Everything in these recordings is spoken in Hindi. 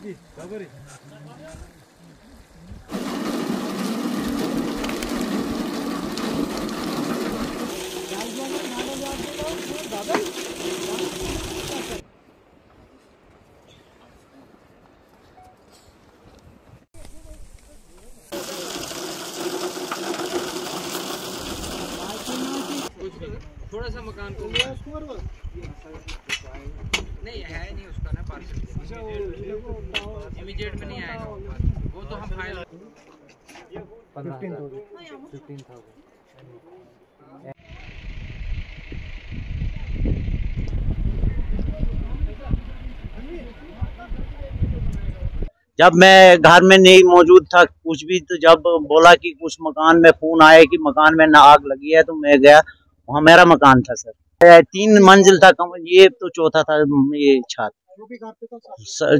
थोड़ा सा मकान को नहीं है नहीं उसका ना पार्सल इमीडिएट में नहीं आएगा वो तो हम फाइल 15,000 जब मैं घर में नहीं मौजूद था कुछ भी, तो जब बोला कि कुछ मकान में फोन आया कि मकान में आग लगी है, तो मैं गया। वहाँ मेरा मकान था सर, 3 मंजिल था, ये तो चौथा था। ये छत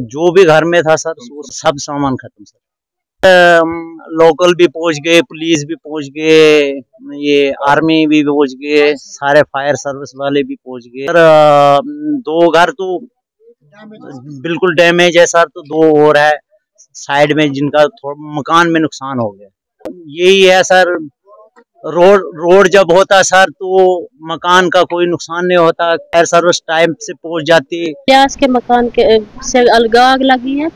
जो भी घर में था सर, सब सामान खत्म सर। लोकल भी पहुंच गए, पुलिस भी पहुंच गए, ये आर्मी भी पहुंच गए, सारे फायर सर्विस वाले भी पहुंच गए सर। 2 घर तो बिल्कुल डैमेज है सर, तो 2 और है साइड में जिनका थोड़ा मकान में नुकसान हो गया। यही है सर, रोड जब होता सर तो मकान का कोई नुकसान नहीं होता, फायर सर्विस टाइम से पहुंच जाती। प्यास के मकान के से अलग आग लगी है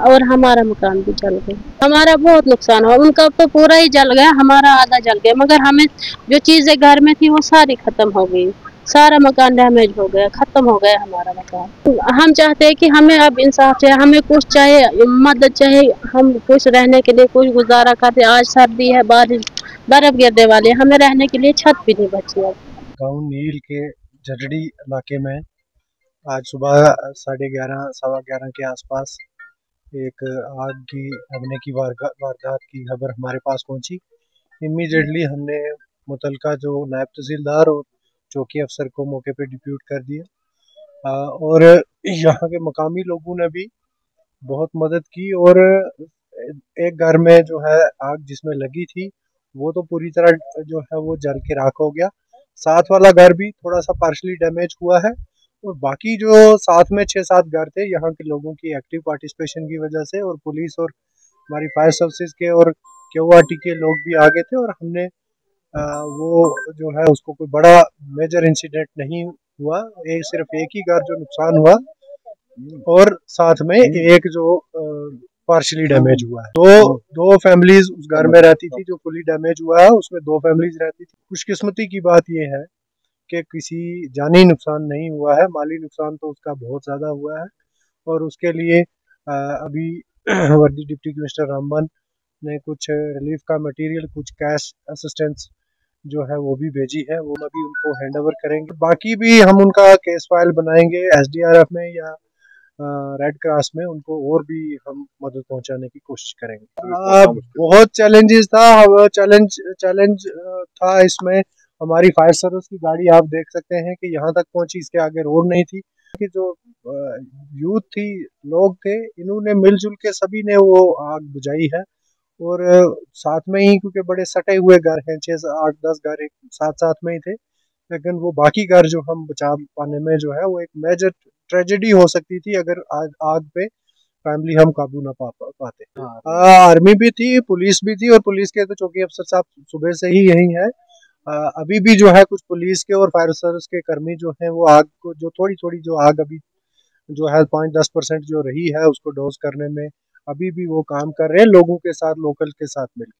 और हमारा मकान भी जल गया। हमारा बहुत नुकसान हुआ, उनका तो पूरा ही जल गया, हमारा आधा जल गया। मगर हमें जो चीजें घर में थी वो सारी खत्म हो गई, सारा मकान डैमेज हो गया, खत्म हो गया हमारा मकान। हम चाहते हैं कि हमें अब इंसाफ चाहिए, हमें कुछ चाहिए, मदद चाहिए, हम कुछ रहने के लिए कुछ गुजारा करते। आज सर्दी है, बारिश बर्फ गिरने वाली, हमें रहने के लिए छत भी नहीं बची है। गाँव नील के जटड़ी इलाके में आज सुबह 11:30 सवा 11 के आसपास एक आग की लगने की वारदात की खबर हमारे पास पहुंची। इमीडिएटली हमने मुतलका जो नायब तहसीलदार और चौकी अफसर को मौके पे डिप्यूट कर दिया और यहाँ के मकामी लोगों ने भी बहुत मदद की। और एक घर में जो है आग जिसमें लगी थी वो तो पूरी तरह जो है वो जल के राख हो गया। साथ वाला घर भी थोड़ा सा पार्शली डैमेज हुआ है और बाकी जो साथ में 6-7 घर थे, यहाँ के लोगों की एक्टिव पार्टिसिपेशन की वजह से और पुलिस और हमारी फायर सर्विसेज के और क्यूआरटी के लोग भी आगे थे और हमने वो जो है उसको कोई बड़ा मेजर इंसिडेंट नहीं हुआ। सिर्फ एक ही घर जो नुकसान हुआ और साथ में एक जो पार्शली डैमेज हुआ है। दो फैमिलीज उस घर में रहती थी, जो फुली डैमेज हुआ है उसमें 2 फैमिलीज रहती थी। खुशकिस्मती की बात यह है कि किसी जानी नुकसान नहीं हुआ है, माली नुकसान तो उसका बहुत ज्यादा हुआ है और उसके लिए अभी वर्दी डिप्टी कमिश्नर रामबन ने कुछ रिलीफ का मटेरियल, कुछ कैश असिस्टेंस जो है वो भी भेजी है, वो अभी उनको हैंड ओवर करेंगे। बाकी भी हम उनका केस फाइल बनाएंगे एसडीआरएफ में या रेड क्रॉस में, उनको और भी हम मदद पहुंचाने की कोशिश करेंगे। बहुत चैलेंजेस था, चैलेंज था इसमें। हमारी फायर सर्विस की गाड़ी आप देख सकते हैं कि यहाँ तक पहुंची, इसके आगे रोड नहीं थी। कि जो यूथ थी, लोग थे, इन्होंने मिलजुल के सभी ने वो आग बुझाई है और साथ में ही, क्योंकि बड़े सटे हुए घर हैं, 6-8-10 घर एक साथ में ही थे, लेकिन वो बाकी घर जो हम बचा पाने में जो है वो एक मेजर ट्रेजेडी हो सकती थी अगर आग पे फैमिली हम काबू ना पाते। आर्मी भी थी, पुलिस भी थी और पुलिस के तो चौकी अफसर साहब सुबह से ही यही है। अभी भी जो है कुछ पुलिस के और फायर सर्विस के कर्मी जो हैं वो आग को, जो थोड़ी जो आग अभी जो है 5-10% जो रही है उसको डोज करने में अभी भी वो काम कर रहे हैं लोगों के साथ, लोकल के साथ मिलकर।